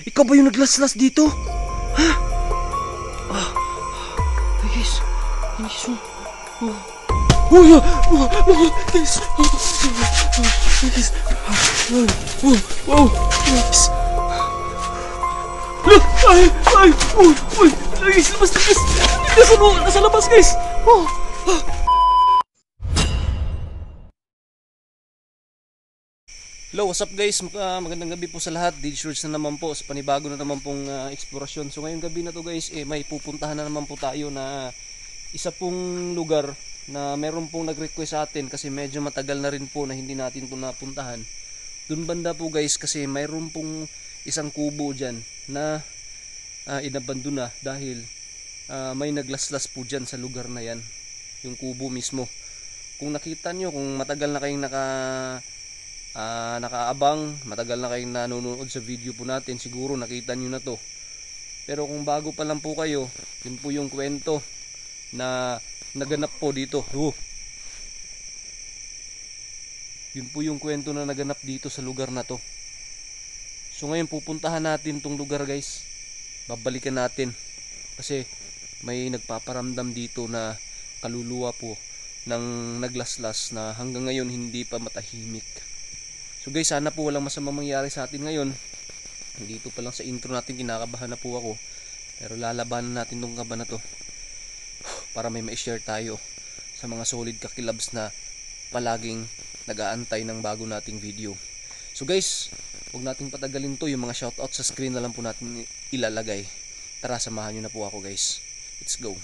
Ikaw ba yung naglaslas dito? Ha? Ah, ay guys. Ay guys. Oh. Oh, yeah. Guys. Ay guys. Guys. Ay. Uy. Ay guys, labas. Nasa labas guys. Oh. Hello, what's up guys? Magandang gabi po sa lahat. Dilshurts na naman po sa panibago na naman pong eksplorasyon. So ngayong gabi na to guys, may pupuntahan na naman po tayo na isa pong lugar na meron pong nag-request sa atin kasi medyo matagal na rin po na hindi natin ito napuntahan. Doon banda po guys kasi mayroon pong isang kubo dyan na inabandon na dahil may naglaslas po dyan sa lugar na yan. Yung kubo mismo. Kung nakita nyo, kung matagal na kayong nakaabang, matagal na kayong nanonood sa video po natin, siguro nakita nyo na to. Pero kung bago pa lang po kayo, yun po yung kwento na naganap po dito. Yun po yung kwento na naganap dito sa lugar na to. So ngayon pupuntahan natin tong lugar guys. Babalikan natin kasi may nagpaparamdam dito na kaluluwa po ng naglaslas na hanggang ngayon hindi pa matahimik. So guys, sana po walang masamang mangyari sa atin ngayon. Dito pa lang sa intro natin, kinakabahan na po ako. Pero lalabanan natin tong kaba na to para may ma-share tayo sa mga solid kakilabs na palaging nag-aantay ng bago nating video. So guys, huwag nating patagalin to. Yung mga shoutout sa screen na lang po natin ilalagay. Tara, samahan nyo na po ako guys. Let's go.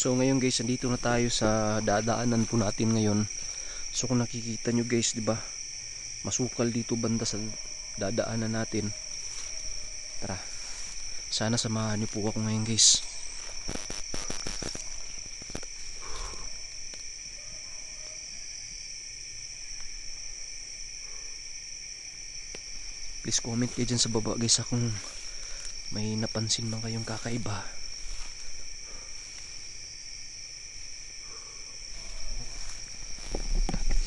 So ngayon guys, andito na tayo sa dadaanan po natin ngayon. So kung nakikita nyo guys, di ba? Masukal dito banda sa dadaanan natin. Tara. Sana samahan nyo po ako ngayon guys. Please comment kayo dyan sa baba guys kung may napansin man kayong kakaiba.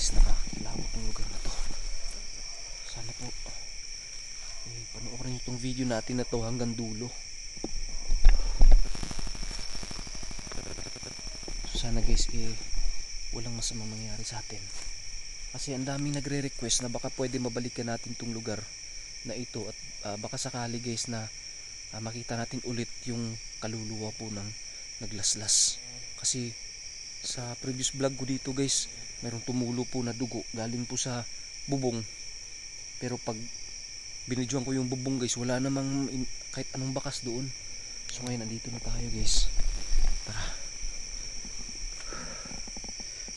Nakakilawak ng lugar na to. Sana po panoorin itong video natin na to hanggang dulo. So sana guys walang masamang mangyari sa atin kasi ang daming nagre-request na baka pwede mabalikan natin itong lugar na ito at baka sakali guys na makita natin ulit yung kaluluwa po ng naglaslas. Kasi sa previous vlog ko dito guys, mayroong tumulo po na dugo galing po sa bubong. Pero pag binidyoan ko yung bubong guys, wala namang kahit anong bakas doon. So ngayon nandito na tayo guys. Tara.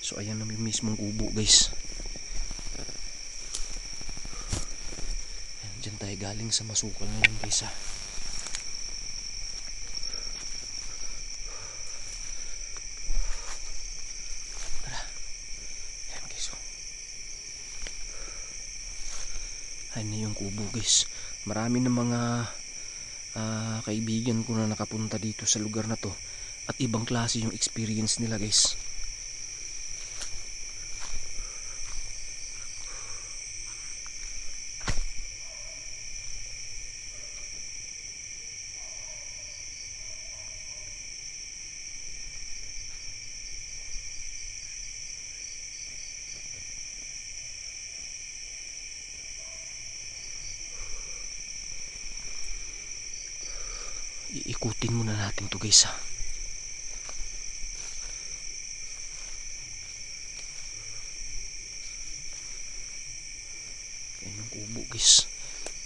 So ayan na yung mismong kubo guys. Ayan, dyan tayo galing sa masukal na yun guys ha. Ayan na yung kubo guys. Marami na mga kaibigan ko na nakapunta dito sa lugar na to at ibang klase yung experience nila guys. Iikutin muna natin to guys ha. Yan yung kubo guys.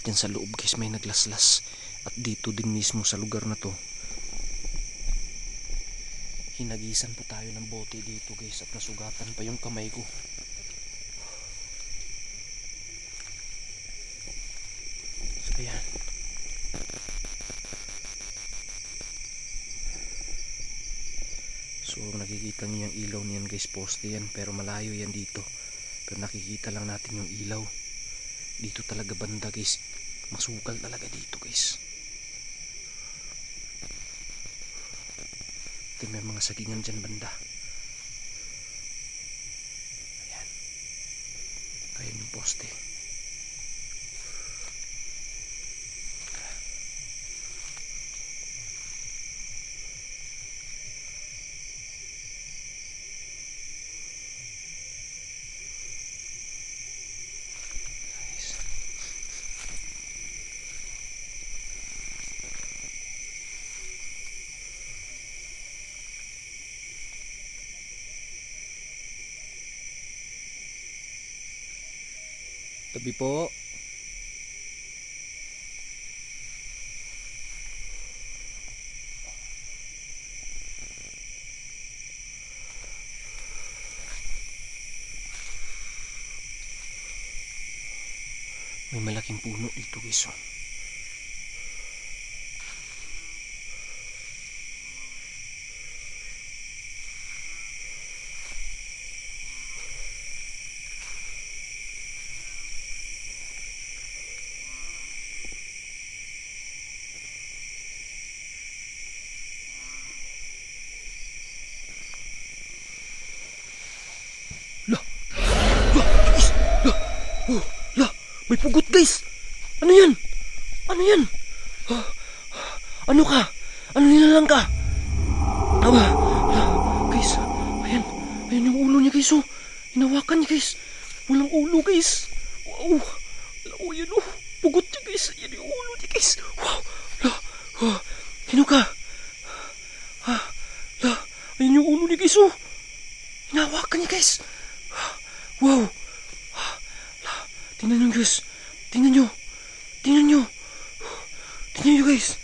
Diyan sa loob guys may naglaslas. At dito din mismo sa lugar na to, hinagisan po tayo ng bote dito guys. At nasugatan pa yung kamay ko. So ayan. So nakikita nyo yung ilaw niyan guys, poste yan pero malayo yan dito. Pero nakikita lang natin yung ilaw. Dito talaga banda guys, masukal talaga dito guys. natin may mga sagingan dyan banda. Ayan. Ayan yung poste. Tabi po. May malaking puno dito guys. May pugot guys. Ano yan? Ano yan? Ano ka? Ano nilalang ka? Guys, ayan. Ayan yung ulo niya guys. Hinawakan niya guys. Walang ulo guys. Wow. Oh, yan oh. Pugot niya guys. Ayan yung ulo niya guys. Wow. Sino ka? Ayan yung ulo niya guys. Hinawakan niya guys. Wow. Tingnan nyo guys. Tingnan nyo. Tingnan nyo. Tingnan nyo guys.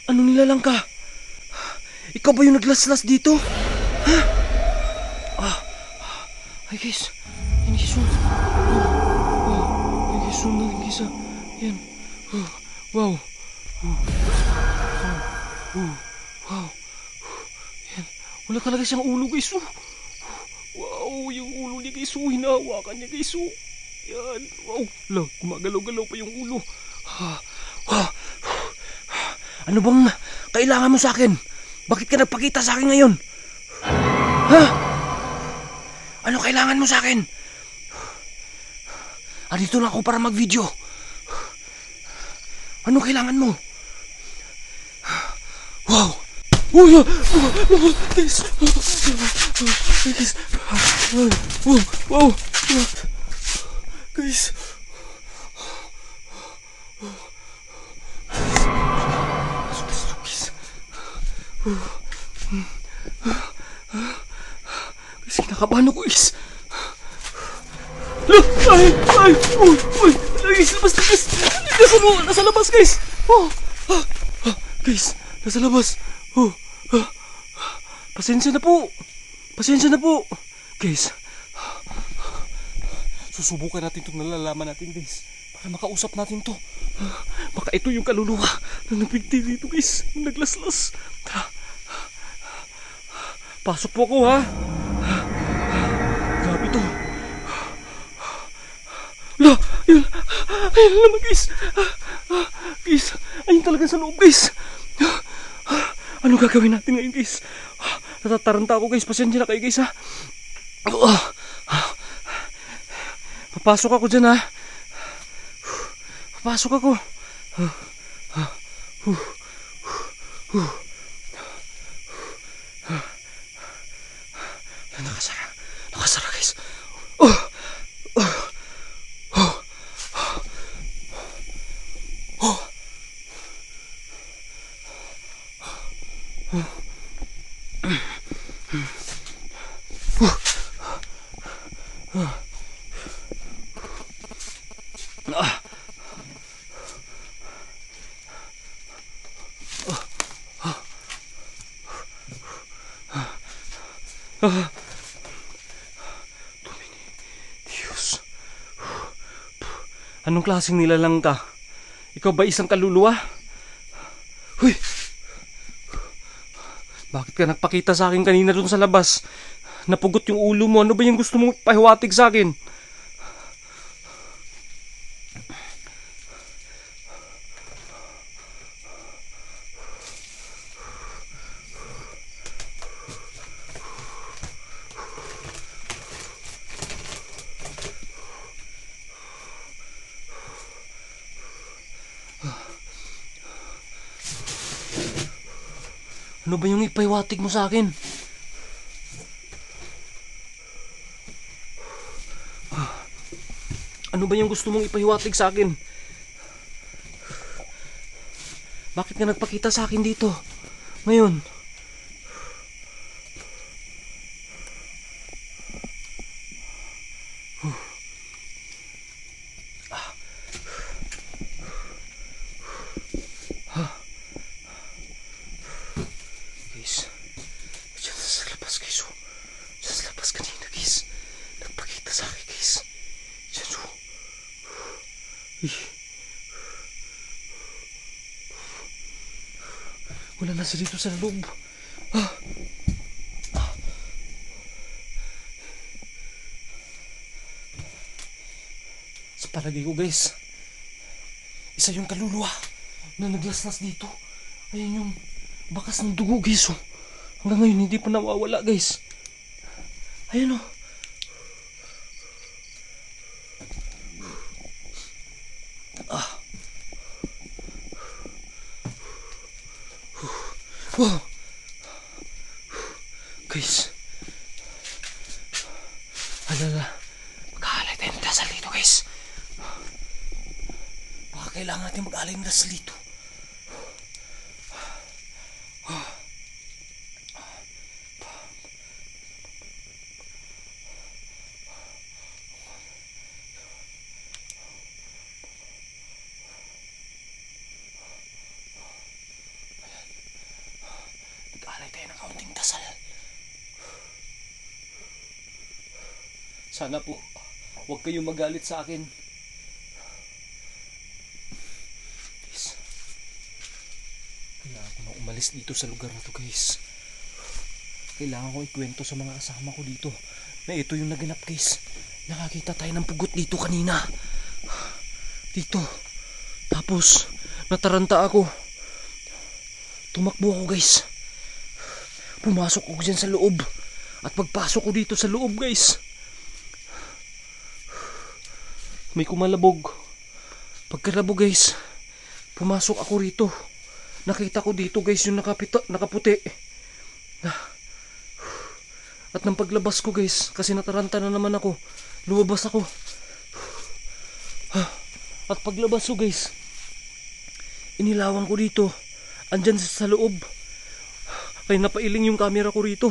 Anong nilalang ka? Ikaw ba yung naglaslas dito? Ay guys. Yan guys. Yan guys. Yan guys. Yan. Wow. Wow. Yan. Wala talaga siyang ulo guys. Wow. Yung ulo niya guys. Hinahawakan niya guys. Yan. Wow. Gumagalaw-galaw pa yung ulo. Ano bang kailangan mo sa akin? Bakit ka nagpakita sa akin ngayon? Ano kailangan mo sa akin? Andito lang ako para mag-video. Ano kailangan mo? Wow. Guys. Guys. Wow. Guys. Guys, kinakabahan ako guys. Uy, guys, labas na guys. Nasa labas guys. Guys, nasa labas. Pasensya na po. Guys, susubukan natin itong nalalaman natin guys. Para makausap natin to. Baka ito yung kaluluwa na nagpigti dito guys. Naglaslas. Tara. Pasok po ako ha. Grabe to. Ayun naman guys. Guys, ayun talaga sa loob guys. Ano gagawin natin ngayon guys? Natataranta ako guys. Pasensya na kayo guys ha. Papasok ako dyan ha. Papasok ako. Nakasara guys. Diyos. Anong klaseng nilalang ka? Ikaw ba isang kaluluwa? Huy! Bakit ka nagpakita sa akin kanina dun sa labas? Napugot yung ulo mo. Ano ba yung gusto mong pahiwatig sa akin? Ano ba yung ipaiwatig mo sa akin? Ano ba yung gusto mong ipahiwatig sa akin? Bakit ka nagpakita sa akin dito? Ngayon. Guys. Diyan sa labas guys. Diyan sa labas kanina guys. Nagpakita sa akin guys. Diyan so. Wala na siya dito sa loob. Sa palagay ko guys, isa yung kaluluwa na naglaslas dito. Ayun yung bakas ng dugo guys. Hanggang ngayon hindi pa nawawala guys. Ayun o. Wow. Guys. Alala. Mag-aalay tayo ng dasal dito guys. Baka kailangan natin mag-aalay ng dasal dito. Mag-aalay tayo ng kaunting dasal. Sana po, huwag kayong magalit sa akin. Guys, kailangan ko na umalis dito sa lugar na to guys. Kailangan ko ikwento sa mga kasama ko dito na ito yung naganap guys. Nakakita tayo ng pugot dito kanina. Dito. Tapos, nataranta ako. Tumakbo ako guys. Pumasok ako dyan sa loob. At pagpasok ko dito sa loob guys, may kumalabog. Pagkalabog guys, pumasok ako rito. Nakita ko dito guys yung nakaputi. At nang paglabas ko guys, kasi nataranta na naman ako, lumabas ako. At paglabas ko guys, inilawan ko dito. Andyan sa loob. Kaya napailing yung camera ko rito.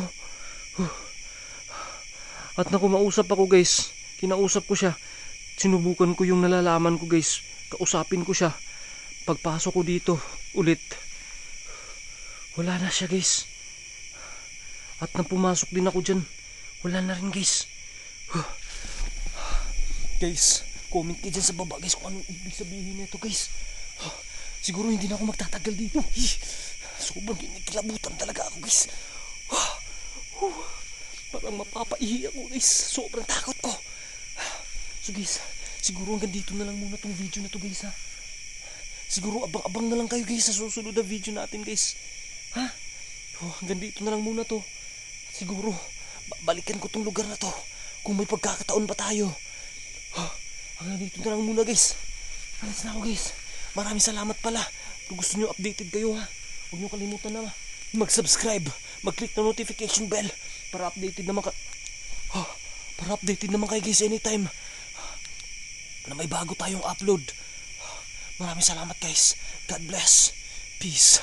At na kumausap ako guys, kinausap ko siya. Sinubukan ko yung nalalaman ko guys. Kausapin ko siya. Pagpasok ko dito ulit, wala na siya guys. At nang pumasok din ako dyan, wala na rin guys. Guys, comment kayo dyan sa baba guys kung anong ibig sabihin nito guys. Siguro hindi na ako magtatagal dito. Sobrang kinikilabutan talaga ako guys. Parang mapapaihi ako guys. Sobrang takot ko. So guys, siguro hanggang dito na lang muna tong video na to guys ha. Siguro abang-abang na lang kayo guys sa susunod na video natin guys. Ha? Hanggang dito na lang muna to. Siguro balikan ko tong lugar na to kung may pagkakataon pa tayo. Hanggang dito na lang muna guys. Alis na ako guys. Maraming salamat pala. Kung gusto nyo updated kayo ha, huwag nyo kalimutan na mag-subscribe, mag-click na notification bell para updated naman kayo guys anytime na may bago tayong upload. Maraming salamat guys. God bless. Peace.